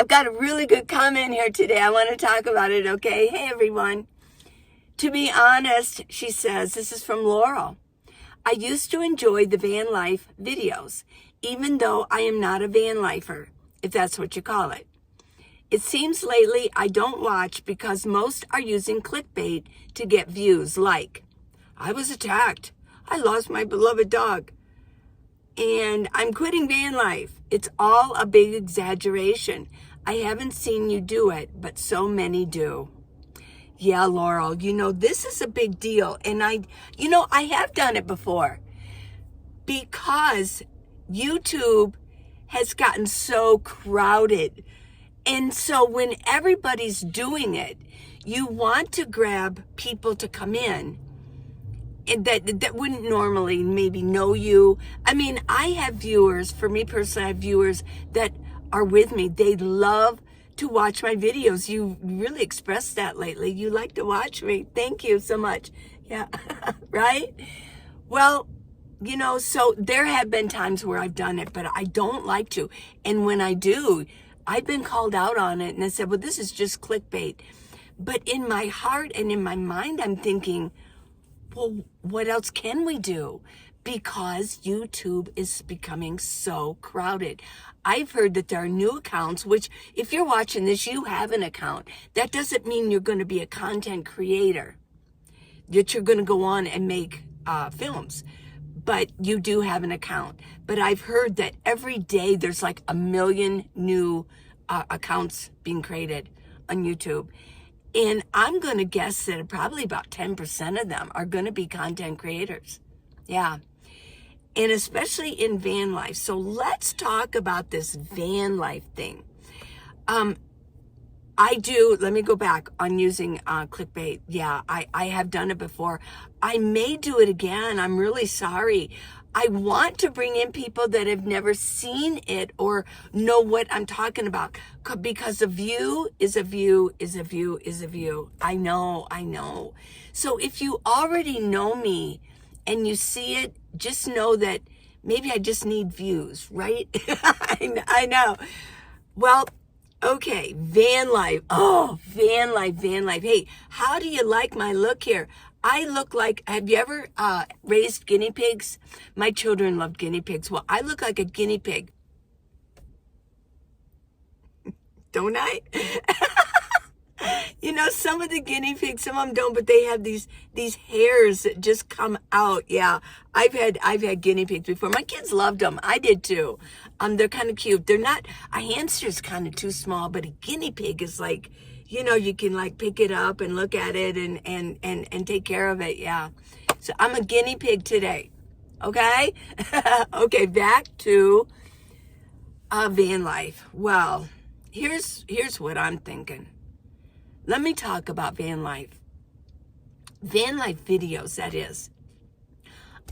I've got a really good comment here today. I want to talk about it, okay? Hey, everyone. To be honest, she says, this is from Laurel. I used to enjoy the van life videos, even though I am not a van lifer, if that's what you call it. It seems lately I don't watch because most are using clickbait to get views like, I was attacked. I lost my beloved dog. And I'm quitting van life. It's all a big exaggeration. I haven't seen you do it, but so many do. Yeah, Laurel, this is a big deal. And I have done it before because YouTube has gotten so crowded. And so when everybody's doing it, you want to grab people to come in and that wouldn't normally maybe know you. I mean, I have viewers, for me personally, I have viewers that are with me. They love to watch my videos. You really expressed that lately. You like to watch me. Thank you so much. Yeah, right? Well, so there have been times where I've done it, but I don't like to. And when I do, I've been called out on it. And I said, well, this is just clickbait. But in my heart and in my mind, I'm thinking, well, what else can we do? Because YouTube is becoming so crowded. I've heard that there are new accounts, which if you're watching this, you have an account. That doesn't mean you're going to be a content creator, that you're going to go on and make films. But you do have an account. But I've heard that every day there's like 1 million new accounts being created on YouTube. And I'm going to guess that probably about 10% of them are going to be content creators. Yeah. And especially in van life. So let's talk about this van life thing. Let me go back on using clickbait. Yeah, I have done it before. I may do it again. I'm really sorry. I want to bring in people that have never seen it or know what I'm talking about, because a view is a view is a view is a view. I know. So if you already know me and you see it, just know that maybe I just need views, right? I know. Well, okay, van life. Oh, van life. Hey, how do you like my look here? I look like, have you ever raised guinea pigs? My children love guinea pigs. Well, I look like a guinea pig. Don't I? Some of the guinea pigs, some of them don't, but they have these hairs that just come out. Yeah, I've had guinea pigs before. My kids loved them. I did too. They're kind of cute. They're not, a hamster's kind of too small, but a guinea pig is like, you can like pick it up and look at it and take care of it. Yeah. So I'm a guinea pig today. Okay. Okay. Back to van life. Well, here's what I'm thinking. Let me talk about van life. Van life videos, that is.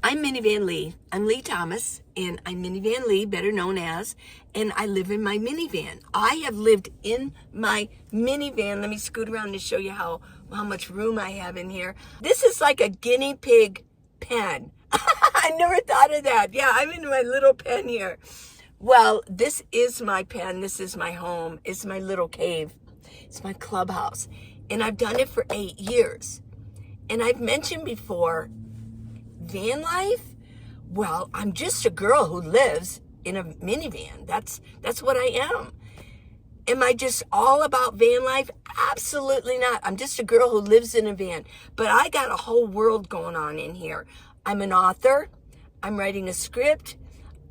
I'm Minivan Lee. I'm Lee Thomas, and I'm Minivan Lee, better known as, and I live in my minivan. I have lived in my minivan. Let me scoot around to show you how much room I have in here. This is like a guinea pig pen. I never thought of that. Yeah, I'm in my little pen here. Well, this is my pen. This is my home. It's my little cave. It's my clubhouse. And I've done it for 8 years. And I've mentioned before, van life? Well, I'm just a girl who lives in a minivan. That's what I am. Am I just all about van life? Absolutely not. I'm just a girl who lives in a van. But I got a whole world going on in here. I'm an author. I'm writing a script.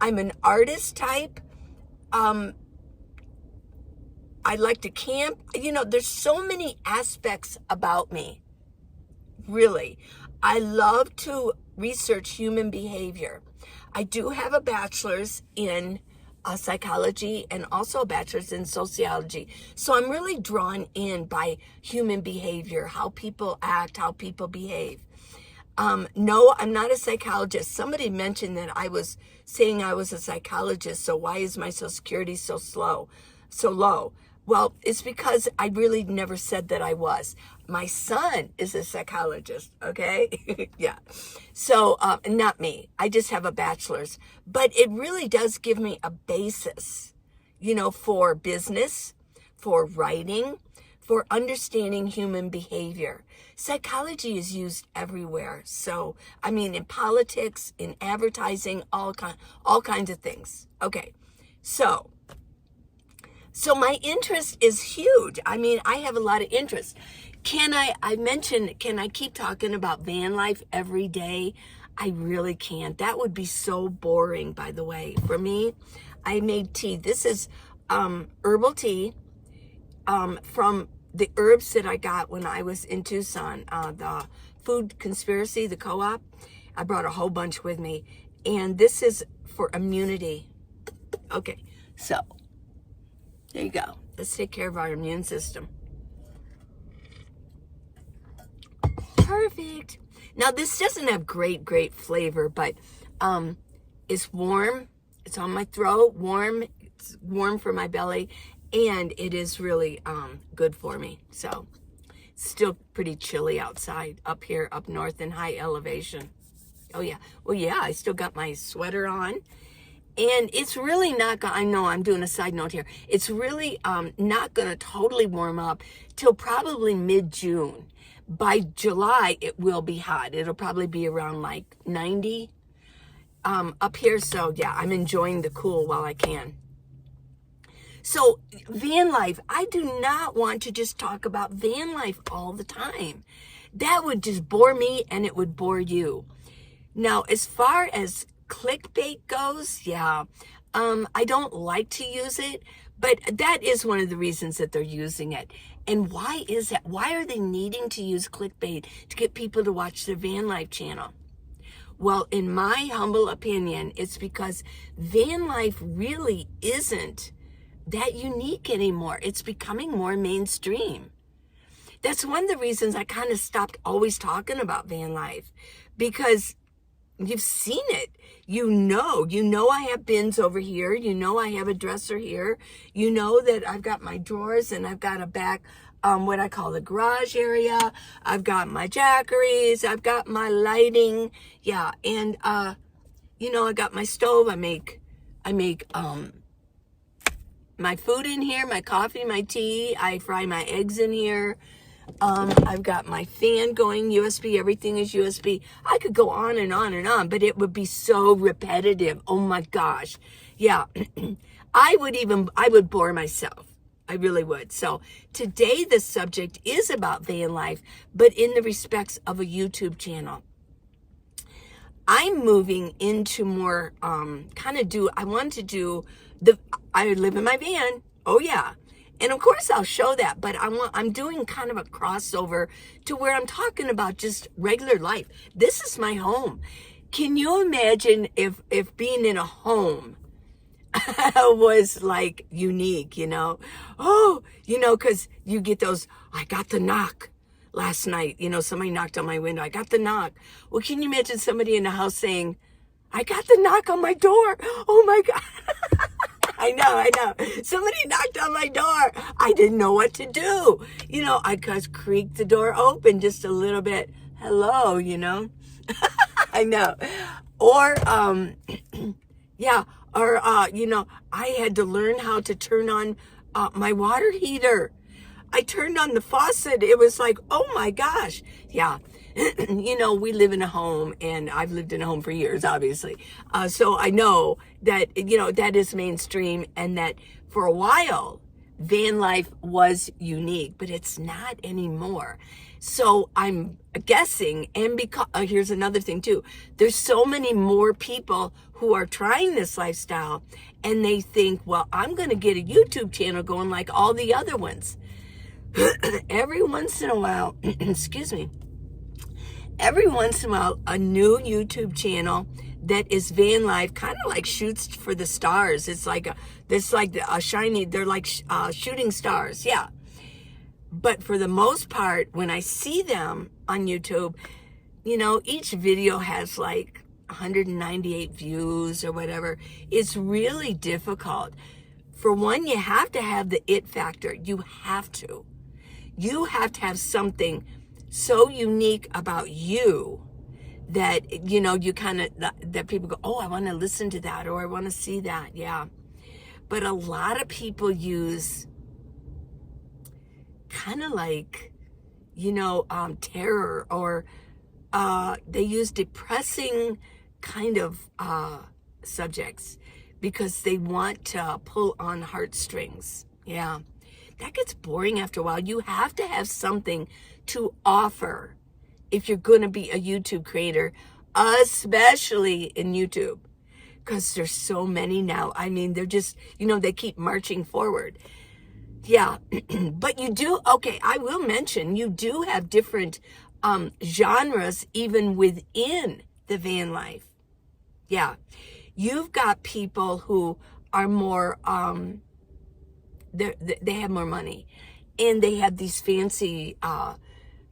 I'm an artist type. I like to camp. There's so many aspects about me. Really. I love to research human behavior. I do have a bachelor's in psychology and also a bachelor's in sociology. So I'm really drawn in by human behavior, how people act, how people behave. No, I'm not a psychologist. Somebody mentioned that I was saying I was a psychologist, so why is my Social Security so low? Well, it's because I really never said that I was. My son is a psychologist, okay? Yeah. So, not me. I just have a bachelor's. But it really does give me a basis, for business. for writing, for understanding human behavior. Psychology is used everywhere. So, I mean, in politics, in advertising, all kinds of things. Okay, so my interest is huge. I mean, I have a lot of interest. Can I keep talking about van life every day? I really can't. That would be so boring, by the way. For me, I made tea. This is herbal tea from the herbs that I got when I was in Tucson. The Food Conspiracy, the co-op. I brought a whole bunch with me. And this is for immunity. Okay, so there you go. Let's take care of our immune system. Perfect. Now, this doesn't have great flavor, but it's warm. It's on my throat, warm. It's warm for my belly, and it is really good for me. So, still pretty chilly outside up here, up north in high elevation. Oh, yeah. Well, yeah, I still got my sweater on. And it's really not going to, I know I'm doing a side note here. It's really not going to totally warm up till probably mid-June. By July, it will be hot. It'll probably be around like 90 up here. So, yeah, I'm enjoying the cool while I can. So, van life, I do not want to just talk about van life all the time. That would just bore me and it would bore you. Now, as far as clickbait goes, yeah, I don't like to use it, but that is one of the reasons that they're using it. And why is that? Why are they needing to use clickbait to get people to watch their van life channel? Well, in my humble opinion, it's because van life really isn't that unique anymore. It's becoming more mainstream. That's one of the reasons I kind of stopped always talking about van life, because you've seen it. You know I have bins over here. You know I have a dresser here. You know that I've got my drawers and I've got a back, what I call the garage area. I've got my jackeries. I've got my lighting. Yeah. And, I got my stove. I make my food in here, my coffee, my tea. I fry my eggs in here. I've got my fan going, USB, everything is USB. I could go on and on and on, but it would be so repetitive. Oh my gosh. Yeah. I would bore myself. I really would. So today the subject is about van life, but in the respects of a YouTube channel. I'm moving into more, I live in my van. Oh yeah. And of course I'll show that, but I'm doing kind of a crossover to where I'm talking about just regular life. This is my home. Can you imagine if being in a home was like unique, cause you get those, I got the knock last night, somebody knocked on my window. I got the knock. Well, can you imagine somebody in the house saying, I got the knock on my door. Oh my God. I know. Somebody knocked on my door. I didn't know what to do. I just creaked the door open just a little bit. Hello, I know. Or, I had to learn how to turn on my water heater. I turned on the faucet. It was like, oh my gosh. Yeah. We live in a home, and I've lived in a home for years, obviously. So I know that, that is mainstream, and that for a while, van life was unique, but it's not anymore. So I'm guessing, and because here's another thing too, there's so many more people who are trying this lifestyle, and they think, well, I'm going to get a YouTube channel going like all the other ones. Every once in a while, excuse me, every once in a while, a new YouTube channel that is van life, kind of like shoots for the stars. It's like a shiny, they're like shooting stars. Yeah. But for the most part, when I see them on YouTube, each video has like 198 views or whatever. It's really difficult. For one, you have to have the it factor. You have to have something so unique about you that, you kind of, that people go, oh, I want to listen to that, or I want to see that. Yeah. But a lot of people use kind of like, terror, or they use depressing kind of subjects because they want to pull on heartstrings. Yeah, that gets boring after a while. You have to have something to offer if you're going to be a YouTube creator, especially in YouTube, because there's so many now. I mean, they're just, they keep marching forward. Yeah, but you do, okay, I will mention, you do have different genres even within the van life. Yeah, you've got people who are more, they have more money, and they have these fancy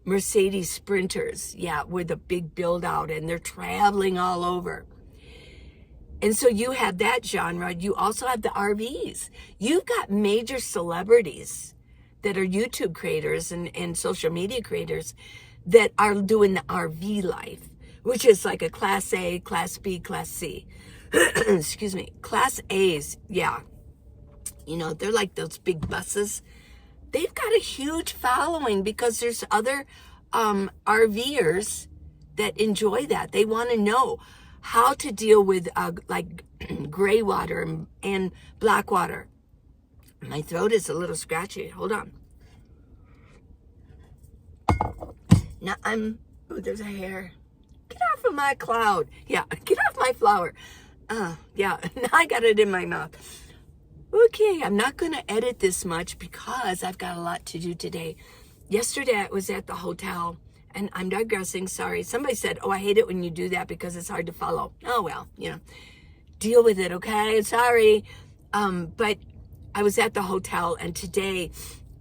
Mercedes Sprinters, yeah, with a big build out, and they're traveling all over. And so you have that genre. You also have the RVs. You've got major celebrities that are YouTube creators and social media creators that are doing the RV life, which is like a Class A, Class B, Class C. Excuse me. Class A's, yeah. They're like those big buses. They've got a huge following because there's other RVers that enjoy that. They want to know how to deal with like gray water and black water. My throat is a little scratchy. Hold on. Now there's a hair. Get off of my cloud. Yeah, get off my flower. Yeah, now I got it in my mouth. Okay, I'm not going to edit this much because I've got a lot to do today. Yesterday I was at the hotel, and I'm digressing, sorry. Somebody said, I hate it when you do that because it's hard to follow. Oh, well, deal with it, okay? Sorry. But I was at the hotel, and today,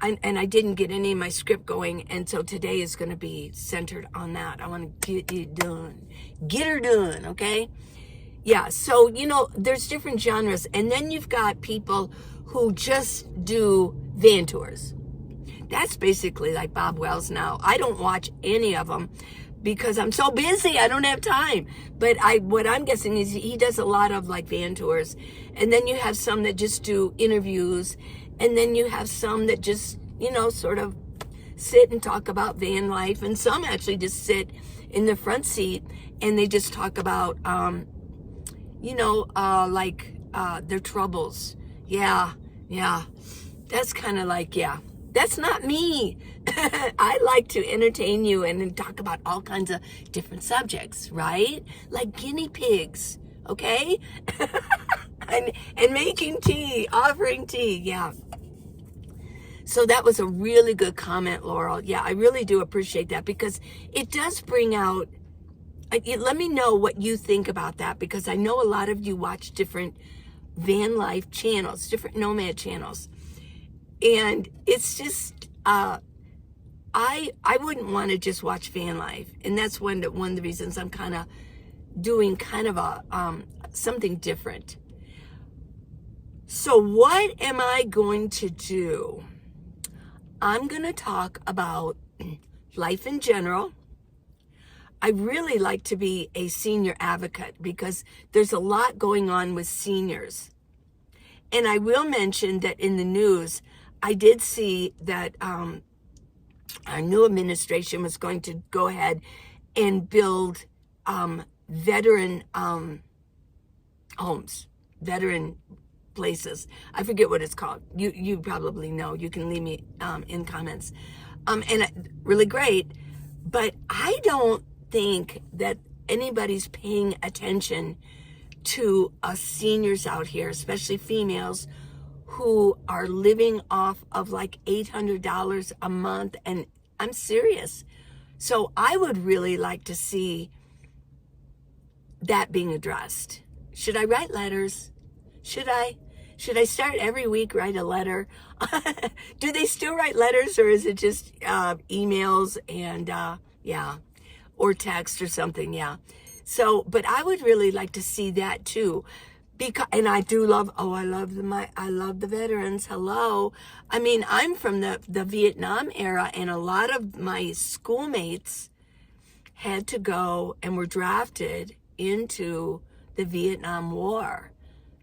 and I didn't get any of my script going, and so today is going to be centered on that. I want to get it done. Get her done, okay? Yeah, so, there's different genres, and then you've got people who just do van tours. That's basically like Bob Wells now. I don't watch any of them because I'm so busy. I don't have time. But what I'm guessing is he does a lot of like van tours. And then you have some that just do interviews. And then you have some that just, sort of sit and talk about van life. And some actually just sit in the front seat and they just talk about, their troubles. Yeah. That's kind of like, yeah. That's not me. I like to entertain you and talk about all kinds of different subjects, right? Like guinea pigs, okay? and making tea, offering tea, yeah. So that was a really good comment, Laurel. Yeah, I really do appreciate that because it does bring out, let me know what you think about that because I know a lot of you watch different van life channels, different nomad channels. And it's just, I wouldn't want to just watch van life. And that's one of the reasons I'm kind of doing kind of a, something different. So what am I going to do? I'm going to talk about life in general. I really like to be a senior advocate because there's a lot going on with seniors. And I will mention that in the news, I did see that our new administration was going to go ahead and build veteran homes, veteran places. I forget what it's called. You probably know. You can leave me in comments. And really great. But I don't think that anybody's paying attention to us seniors out here, especially females, who are living off of like $800 a month. And I'm serious. So I would really like to see that being addressed. Should I write letters? Should I start every week, write a letter? Do they still write letters or is it just emails and or text or something? Yeah. So, but I would really like to see that too. Because, and I do love, I love the veterans. Hello. I mean, I'm from the Vietnam era, and a lot of my schoolmates had to go and were drafted into the Vietnam War.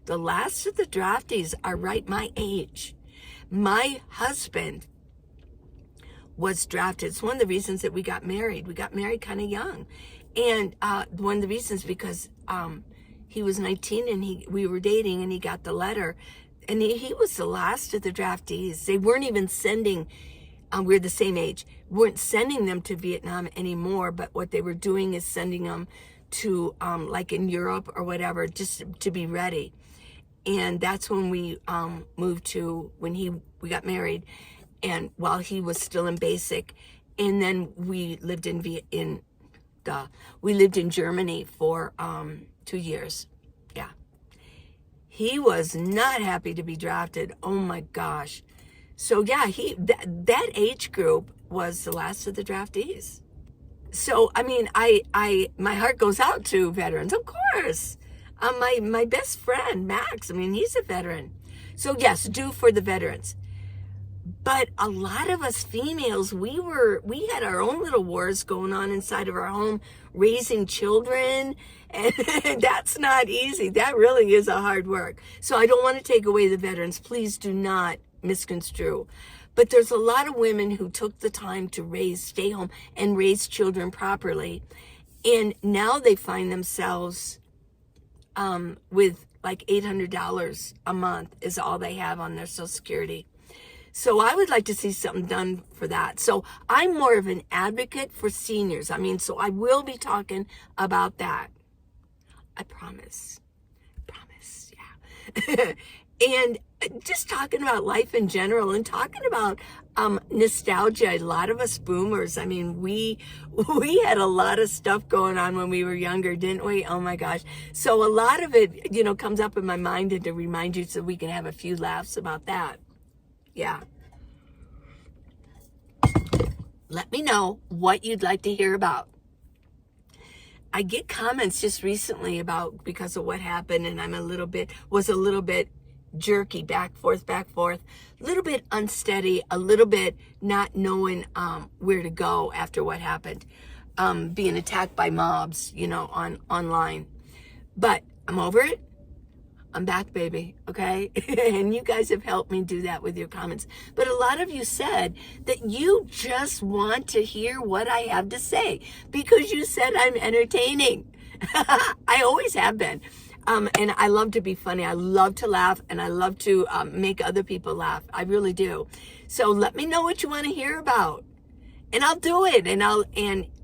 The last of the draftees are right my age. My husband was drafted. It's one of the reasons that we got married. We got married kind of young. And one of the reasons because he was 19 and we were dating, and he got the letter. And he was the last of the draftees. They weren't even sending, we're the same age, weren't sending them to Vietnam anymore, but what they were doing is sending them to like in Europe or whatever, just to be ready. And that's when we moved to, when we got married, and while he was still in basic. And then we lived we lived in Germany for 2 years. Yeah. He was not happy to be drafted. Oh my gosh. So yeah, that age group was the last of the draftees. So, I mean, my heart goes out to veterans, of course. My best friend, Max, I mean, he's a veteran. So yes, do for the veterans. But a lot of us females, we had our own little wars going on inside of our home, raising children, and that's not easy. That really is a hard work. So I don't want to take away the veterans. Please do not misconstrue. But there's a lot of women who took the time to stay home and raise children properly. And now they find themselves with like $800 a month is all they have on their Social Security. So I would like to see something done for that. So I'm more of an advocate for seniors. I mean, so I will be talking about that. I promise. Yeah. And just talking about life in general and talking about nostalgia. A lot of us boomers, I mean, we had a lot of stuff going on when we were younger, didn't we? Oh my gosh. So a lot of it, comes up in my mind, and to remind you so we can have a few laughs about that. Yeah. Let me know what you'd like to hear about. I get comments just recently about, because of what happened, and was a little bit jerky, back, forth, a little bit unsteady, a little bit not knowing where to go after what happened, being attacked by mobs, online. But I'm over it. I'm back, baby, okay? And you guys have helped me do that with your comments. But a lot of you said that you just want to hear what I have to say because you said I'm entertaining. I always have been. And I love to be funny. I love to laugh, and I love to make other people laugh. I really do. So let me know what you want to hear about, and I'll do it. And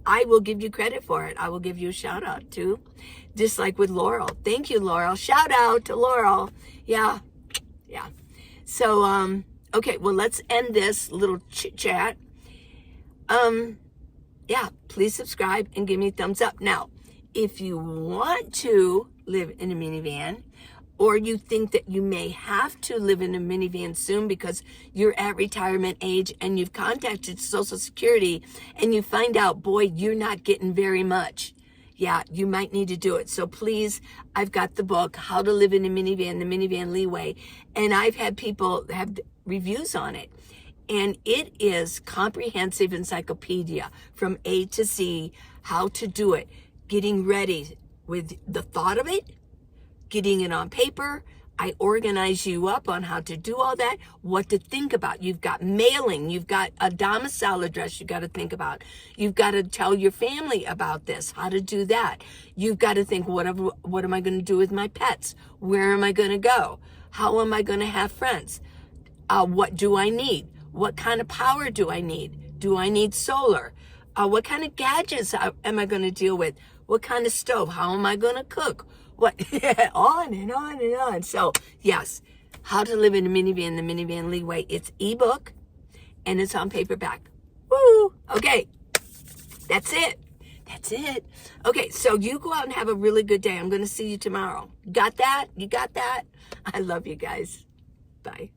I will give you credit for it. I will give you a shout out too, just like with Laurel. Thank you, Laurel. Shout out to Laurel. Yeah. So okay. Well, let's end this little chit chat. Yeah. Please subscribe and give me a thumbs up. Now, if you want to live in a minivan, or you think that you may have to live in a minivan soon because you're at retirement age and you've contacted Social Security and you find out, boy, you're not getting very much. Yeah, you might need to do it. So please, I've got the book, How to Live in a Minivan, The Minivan Leeway, and I've had people have reviews on it. And it is comprehensive encyclopedia from A to Z, how to do it, getting ready with the thought of it, getting it on paper. I organize you up on how to do all that, what to think about. You've got mailing, you've got a domicile address you got to think about. You've got to tell your family about this, how to do that. You've got to think, what am I going to do with my pets? Where am I going to go? How am I going to have friends? What do I need? What kind of power do I need? Do I need solar? What kind of gadgets am I going to deal with? What kind of stove? How am I going to cook? What? On and on and on. So, yes, How to Live in a Minivan, The Minivan Leeway. It's ebook, and it's on paperback. Woo! Okay, that's it. Okay, so you go out and have a really good day. I'm going to see you tomorrow. Got that? You got that? I love you guys. Bye.